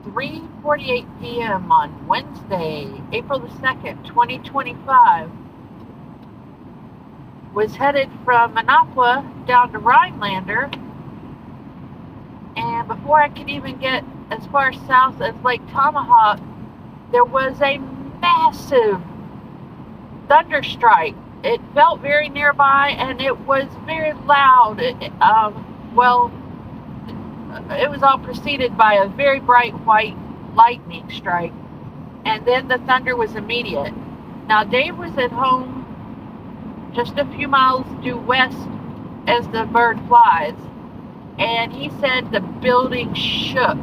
3:48 p.m. on Wednesday, April the 2nd, 2025, was headed from Minocqua down to Rhinelander, and before I could even get as far south as Lake Tomahawk, there was a massive thunderstrike. It felt very nearby, and it was very loud. Well, it was all preceded by a very bright white lightning strike, and then the thunder was immediate. Now, Dave was at home just a few miles due west as the bird flies, and he said the building shook.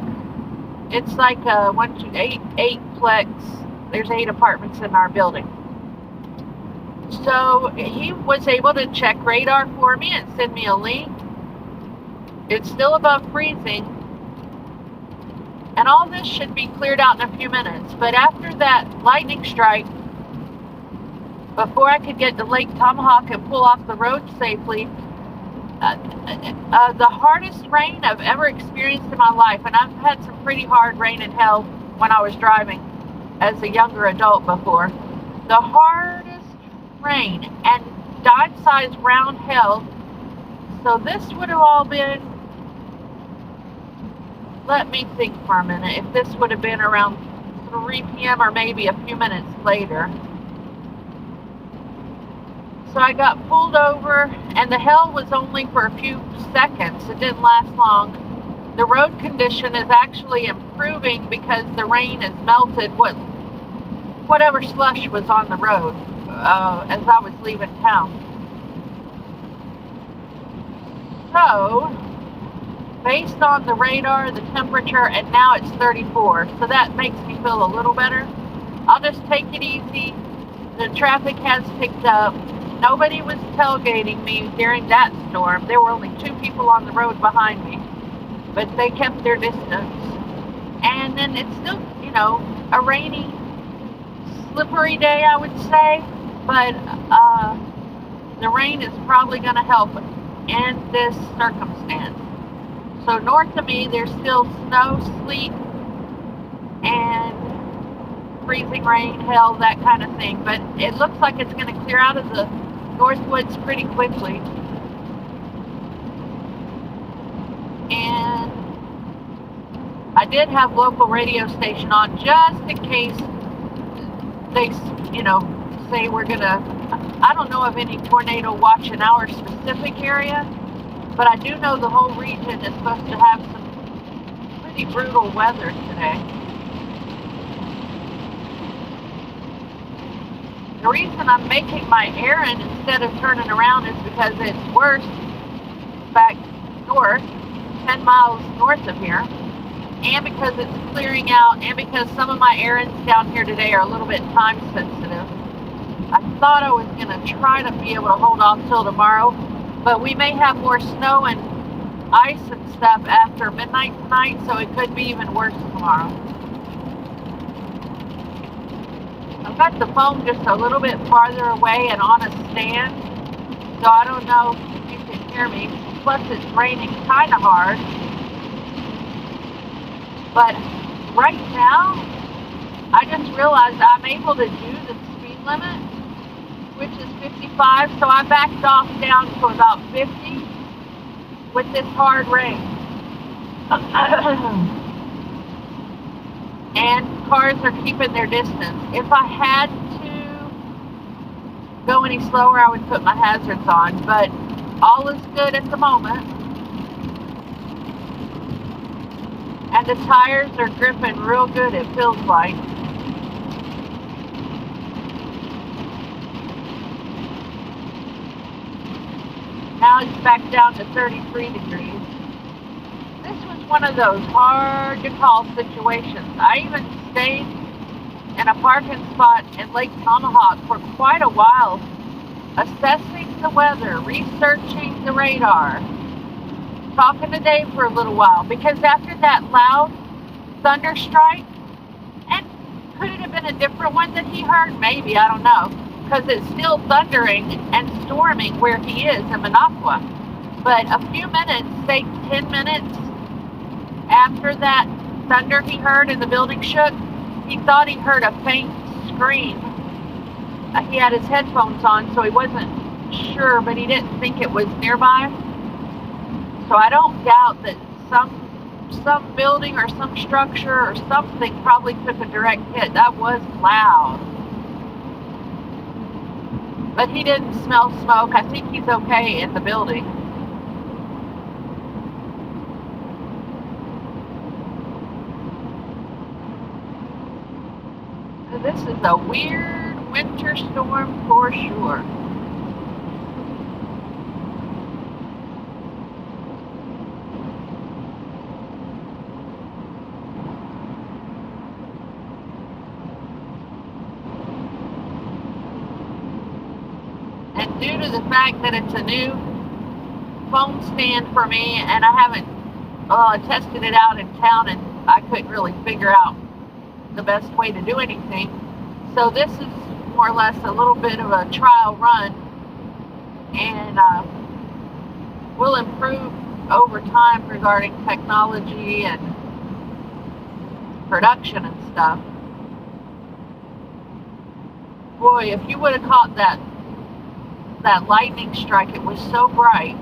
It's like a 8-plex. There's 8 apartments in our building. So he was able to check radar for me and send me a link. It's still above freezing, and all this should be cleared out in a few minutes. But after that lightning strike, before I could get to Lake Tomahawk and pull off the road safely, the hardest rain I've ever experienced in my life, and I've had some pretty hard rain and hail when I was driving as a younger adult before. The hardest rain and dime-sized round hail. So this would have all been, let me think for a minute, if this would have been around 3 p.m. or maybe a few minutes later. So I got pulled over, and the hail was only for a few seconds. It didn't last long. The road condition is actually improving because the rain has melted whatever slush was on the road as I was leaving town. So, based on the radar, the temperature, and now it's 34, so that makes me feel a little better. I'll just take it easy. The traffic has picked up. Nobody was tailgating me during that storm. There were only 2 people on the road behind me, but they kept their distance. And then it's still, a rainy, slippery day, I would say, but the rain is probably going to help in this circumstance. So north of me, there's still snow, sleet, and freezing rain, hail, that kind of thing. But it looks like it's going to clear out of the Northwoods pretty quickly. And I did have local radio station on just in case they, say we're going to, I don't know of any tornado watch in our specific area, but I do know the whole region is supposed to have some pretty brutal weather today. The reason I'm making my errand instead of turning around is because it's worse back north, 10 miles north of here, and because it's clearing out, and because some of my errands down here today are a little bit time sensitive. I thought I was going to try to be able to hold off till tomorrow, but we may have more snow and ice and stuff after midnight tonight, so it could be even worse tomorrow. I've got the phone just a little bit farther away and on a stand, so I don't know if you can hear me. Plus it's raining kind of hard. But right now, I just realized I'm able to do the speed limit, which is 55, so I backed off down to about 50 with this hard rain. And cars are keeping their distance. If I had to go any slower, I would put my hazards on, but all is good at the moment. And the tires are gripping real good, it feels like. Now it's back down to 33 degrees. This was one of those hard to call situations. I even stayed in a parking spot in Lake Tomahawk for quite a while, assessing the weather, researching the radar, talking to Dave for a little while, because after that loud thunder strike, and could it have been a different one that he heard? Maybe, I don't know, because it's still thundering and storming where he is in Minocqua. But a few minutes, say 10 minutes after that thunder he heard and the building shook, he thought he heard a faint scream. He had his headphones on, so he wasn't sure, but he didn't think it was nearby. So I don't doubt that some building or some structure or something probably took a direct hit. That was loud. But he didn't smell smoke. I think he's okay in the building. This is a weird winter storm for sure. And due to the fact that it's a new phone stand for me, and I haven't tested it out in town, and I couldn't really figure out the best way to do anything. So this is more or less a little bit of a trial run, and will improve over time regarding technology and production and stuff. Boy, if you would have caught that lightning strike, it was so bright.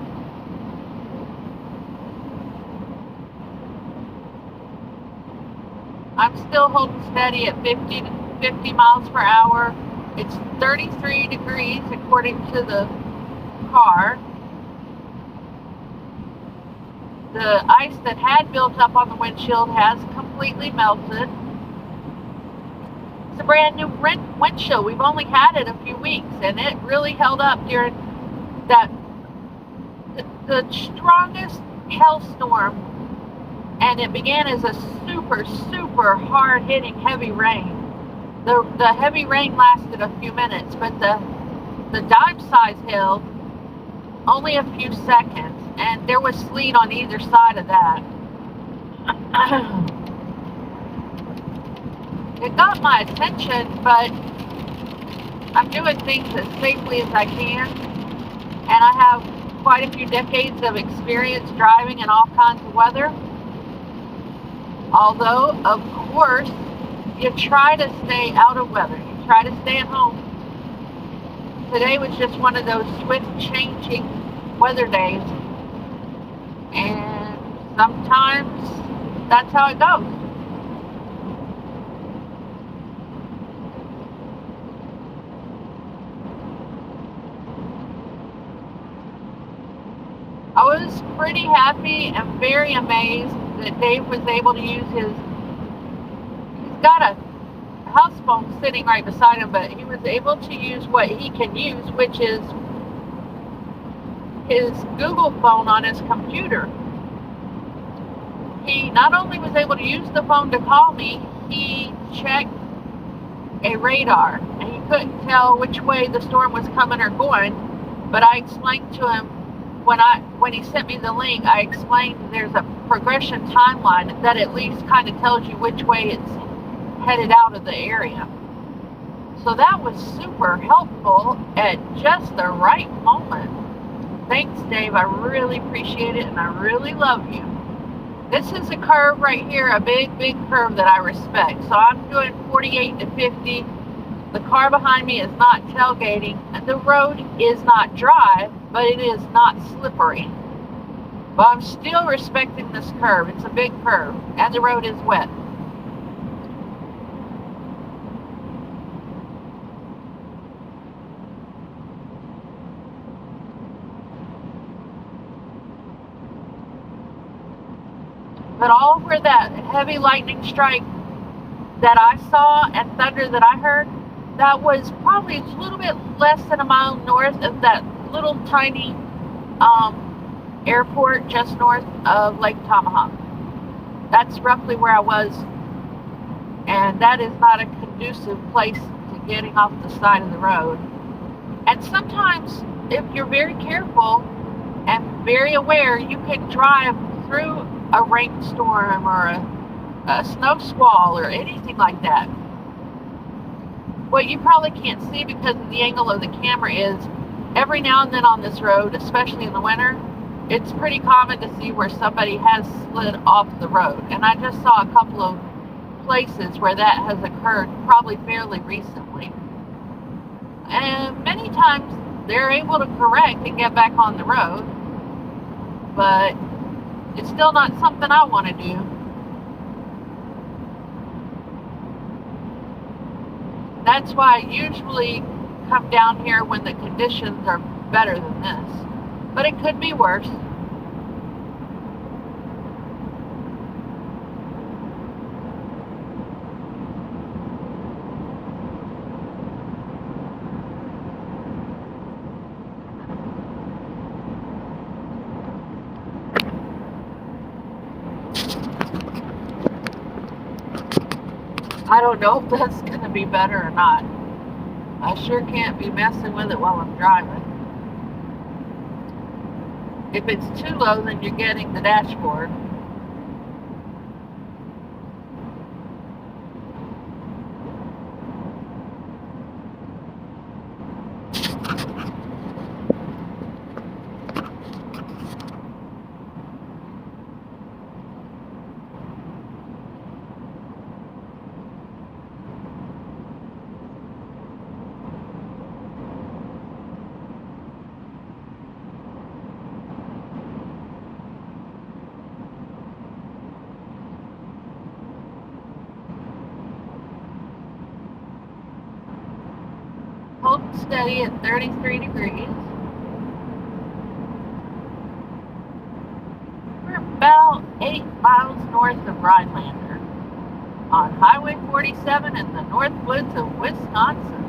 I'm still holding steady at 50 miles per hour. It's 33 degrees according to the car. The ice that had built up on the windshield has completely melted. It's a brand new windshield. We've only had it a few weeks, and it really held up during the strongest hailstorm. And it began as a super, super hard-hitting heavy rain. The heavy rain lasted a few minutes, but the dime-size hail only a few seconds, and there was sleet on either side of that. It got my attention, but I'm doing things as safely as I can, and I have quite a few decades of experience driving in all kinds of weather. Although, of course, you try to stay out of weather. You try to stay at home. Today was just one of those swift changing weather days. And sometimes that's how it goes. I was pretty happy and very amazed that Dave was able to use he's got a house phone sitting right beside him, but he was able to use what he can use, which is his Google phone on his computer. He not only was able to use the phone to call me, he checked a radar, and he couldn't tell which way the storm was coming or going, but I explained to him when he sent me the link, I explained there's a progression timeline that at least kind of tells you which way it's headed out of the area. So that was super helpful at just the right moment. Thanks, Dave. I really appreciate it, and I really love you. This is a curve right here, a big, big curve that I respect. So I'm doing 48 to 50. The car behind me is not tailgating. The road is not dry, but it is not slippery. But I'm still respecting this curve. It's a big curve, and the road is wet. But all over that heavy lightning strike that I saw and thunder that I heard, that was probably a little bit less than a mile north of that little tiny airport just north of Lake Tomahawk. That's roughly where I was, and that is not a conducive place to getting off the side of the road. And sometimes, if you're very careful and very aware, you can drive through a rainstorm or a snow squall or anything like that. What you probably can't see because of the angle of the camera is every now and then on this road, especially in the winter, it's pretty common to see where somebody has slid off the road. And I just saw a couple of places where that has occurred probably fairly recently. And many times they're able to correct and get back on the road, but it's still not something I want to do. That's why I usually come down here when the conditions are better than this. But it could be worse. I don't know if that's going to be better or not. I sure can't be messing with it while I'm driving. If it's too low, then you're getting the dashboard. Hold steady at 33 degrees. We're about 8 miles north of Rhinelander on Highway 47 in the North Woods of Wisconsin.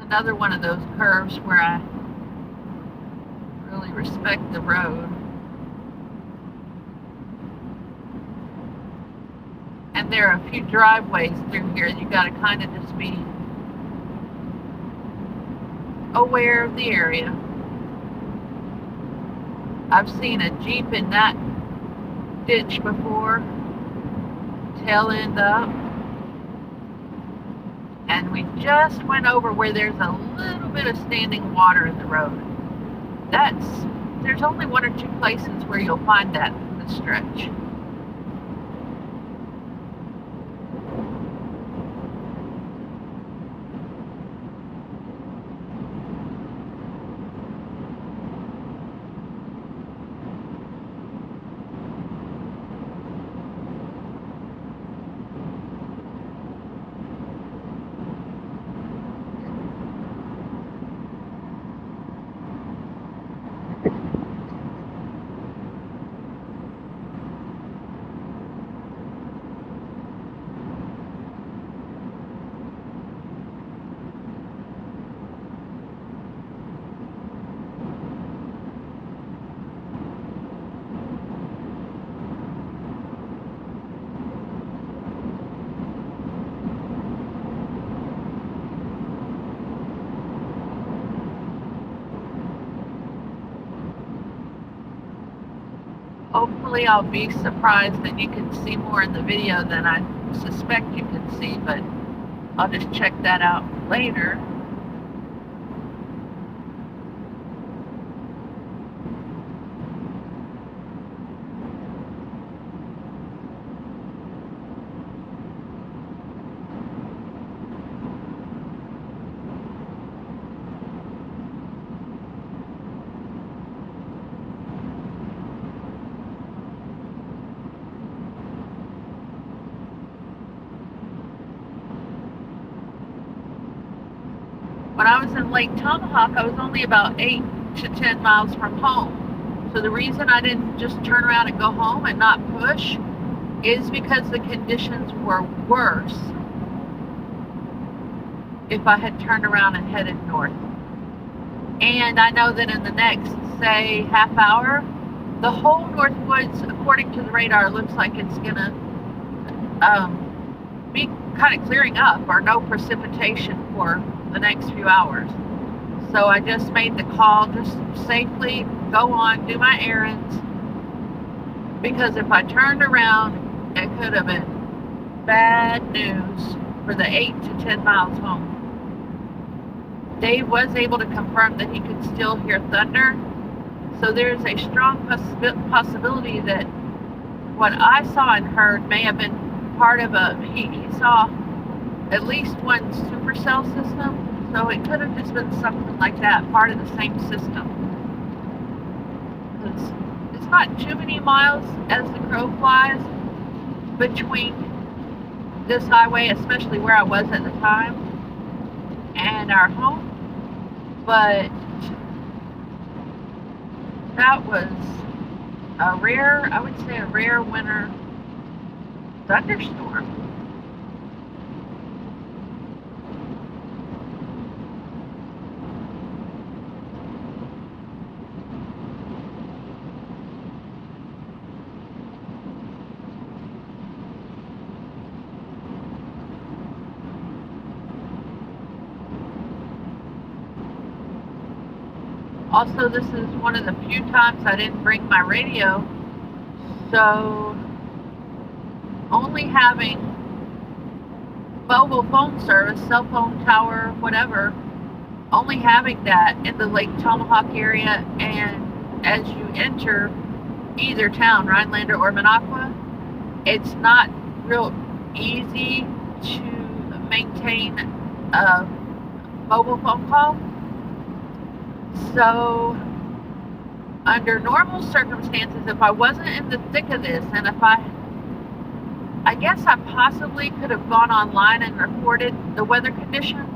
Another one of those curves where I really respect the road. And there are a few driveways through here. You got to kind of just be aware of the area. I've seen a Jeep in that ditch before, tail end up. And we just went over where there's a little bit of standing water in the road. There's only 1 or 2 places where you'll find that in this stretch. Hopefully I'll be surprised and you can see more in the video than I suspect you can see, but I'll just check that out later. When I was in Lake Tomahawk, I was only about 8 to 10 miles from home. So the reason I didn't just turn around and go home and not push is because the conditions were worse if I had turned around and headed north. And I know that in the next, say, half hour, the whole North Woods, according to the radar, looks like it's gonna be kind of clearing up, or no precipitation for the next few hours. So I just made the call, just safely go on, do my errands, because if I turned around, it could have been bad news for the 8 to 10 miles home. Dave was able to confirm that he could still hear thunder, so there's a strong possibility that what I saw and heard may have been part of he saw at least one supercell system, so it could have just been something like that, part of the same system. It's not too many miles as the crow flies between this highway, especially where I was at the time, and our home, but that was a rare winter thunderstorm. Also, this is one of the few times I didn't bring my radio, so only having mobile phone service, cell phone tower, whatever, only having that in the Lake Tomahawk area, and as you enter either town, Rhinelander or Minocqua, it's not real easy to maintain a mobile phone call. So under normal circumstances, if I wasn't in the thick of this, and if I guess I possibly could have gone online and reported the weather conditions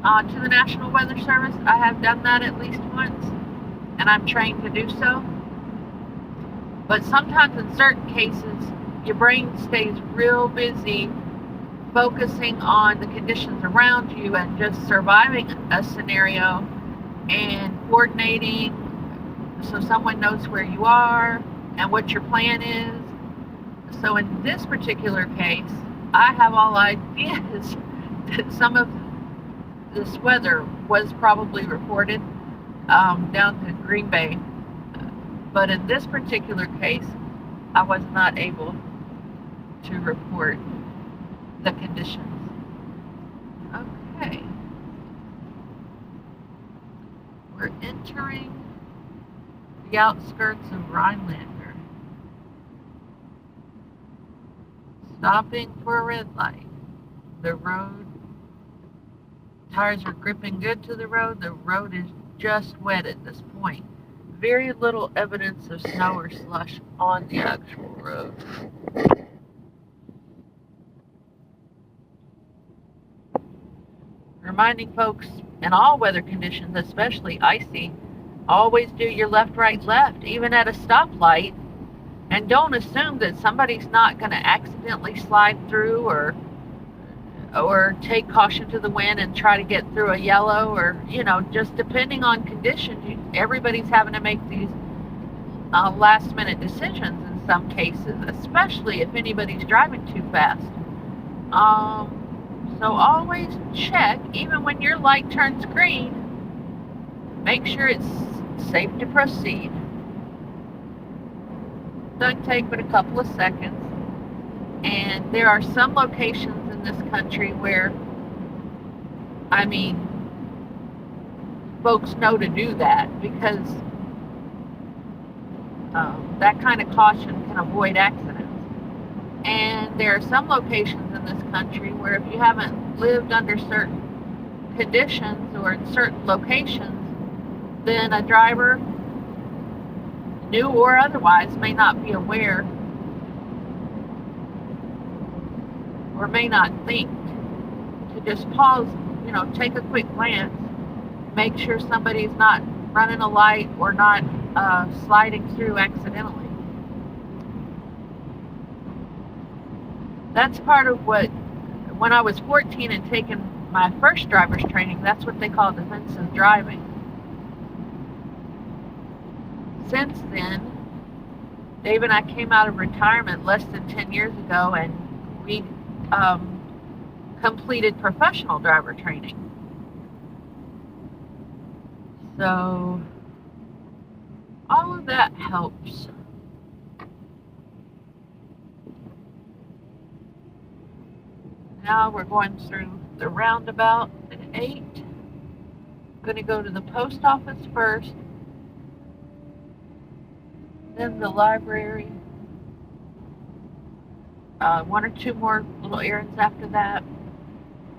to the National Weather Service. I have done that at least once, and I'm trained to do so. But sometimes in certain cases, your brain stays real busy focusing on the conditions around you and just surviving a scenario and coordinating so someone knows where you are and what your plan is. So in this particular case, I have all ideas that some of this weather was probably reported down to Green Bay. But in this particular case, I was not able to report the conditions. Okay. We're entering the outskirts of Rhinelander. Stopping for a red light. The road, tires are gripping good to the road. The road is just wet at this point. Very little evidence of snow or slush on the actual road. Reminding folks in all weather conditions, especially icy, always do your left, right, left, even at a stoplight. And don't assume that somebody's not going to accidentally slide through or take caution to the wind and try to get through a yellow, or, you know, just depending on conditions. Everybody's having to make these last minute decisions in some cases, especially if anybody's driving too fast. So always check, even when your light turns green, make sure it's safe to proceed. Doesn't take but a couple of seconds. And there are some locations in this country where, I mean, folks know to do that, because that kind of caution can avoid accidents. And there are some locations in this country where if you haven't lived under certain conditions or in certain locations, then a driver, new or otherwise, may not be aware or may not think to just pause you know, take a quick glance, make sure somebody's not running a light or not sliding through accidentally. That's part of what, when I was 14 and taking my first driver's training, that's what they call defensive driving. Since then, Dave and I came out of retirement less than 10 years ago, and we completed professional driver training. So all of that helps. Now we're going through the roundabout at 8. I'm going to go to the post office first, then the library, 1 or 2 more little errands after that,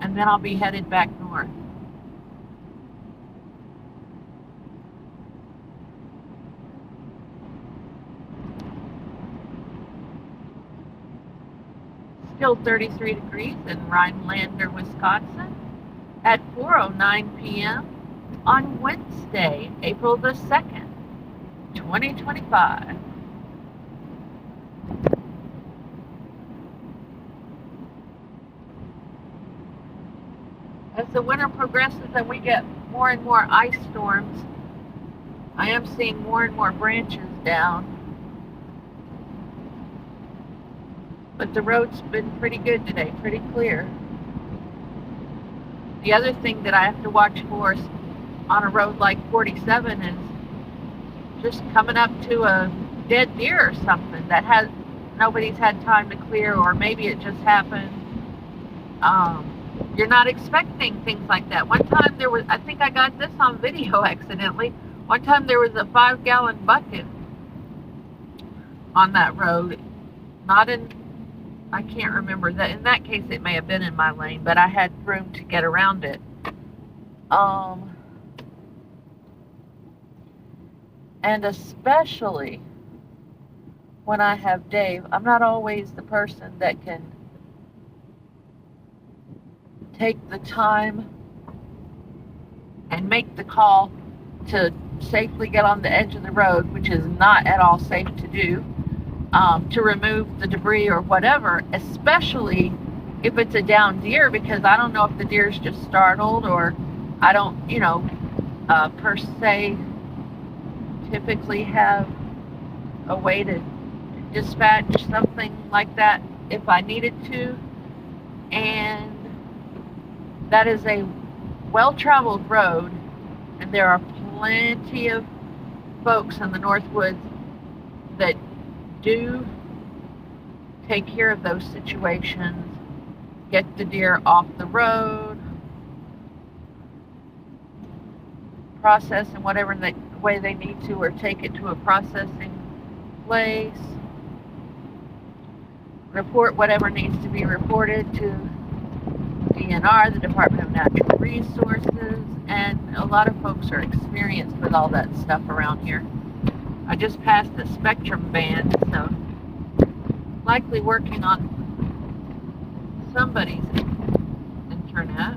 and then I'll be headed back north. Still 33 degrees in Rhinelander, Wisconsin at 4:09 p.m. on Wednesday, April the 2nd, 2025. As the winter progresses and we get more and more ice storms, I am seeing more and more branches down. But the road's been pretty good today, pretty clear. The other thing that I have to watch for on a road like 47 is just coming up to a dead deer or something that nobody's had time to clear, or maybe it just happened. You're not expecting things like that. One time there was, I think I got this on video accidentally. One time there was a 5-gallon bucket on that road. Not in, I can't remember that. In that case, it may have been in my lane, but I had room to get around it. And especially when I have Dave, I'm not always the person that can take the time and make the call to safely get on the edge of the road, which is not at all safe to do, to remove the debris or whatever, especially if it's a down deer, because I don't know if the deer's just startled, or I don't, you know, per se typically have a way to dispatch something like that if I needed to. And that is a well-traveled road, and there are plenty of folks in the Northwoods that do take care of those situations, get the deer off the road, process in whatever way they need to, or take it to a processing place, report whatever needs to be reported to DNR, the Department of Natural Resources, and a lot of folks are experienced with all that stuff around here. I just passed the spectrum band, so likely working on somebody's internet.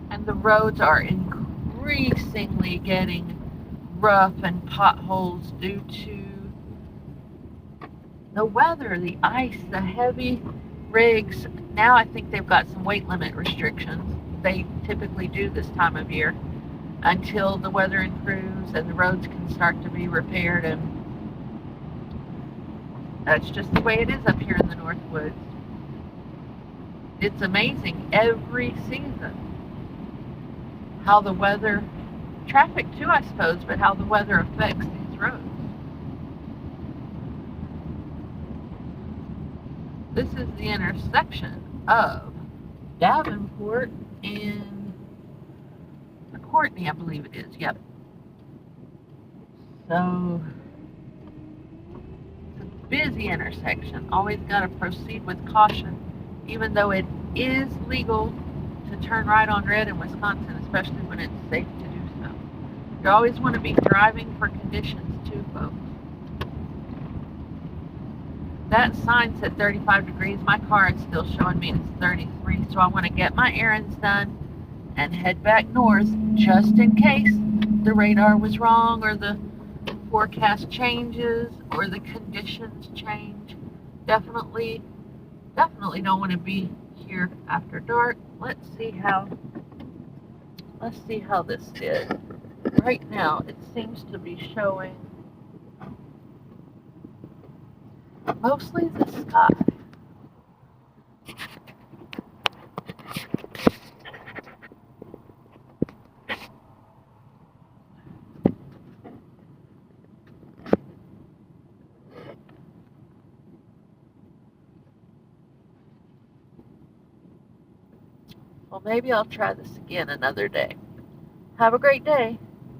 And the roads are increasingly getting rough and potholes due to the weather, the ice, the heavy rigs. Now I think they've got some weight limit restrictions. They typically do this time of year until the weather improves and the roads can start to be repaired, and that's just the way it is up here in the Northwoods. It's amazing every season how the weather, traffic too I suppose, but how the weather affects these roads. This is the intersection of Davenport and Courtney, I believe it is. Yep. So it's a busy intersection. Always got to proceed with caution, even though it is legal to turn right on red in Wisconsin, especially when it's safe to do so. You always want to be driving for conditions too, folks. that sign said 35 degrees. My car is still showing me it's 33. So I want to get my errands done and head back north just in case the radar was wrong or the forecast changes or the conditions change. Definitely don't want to be here after dark. Let's see how this did. Right now it seems to be showing mostly the sky. Well, maybe I'll try this again another day. Have a great day.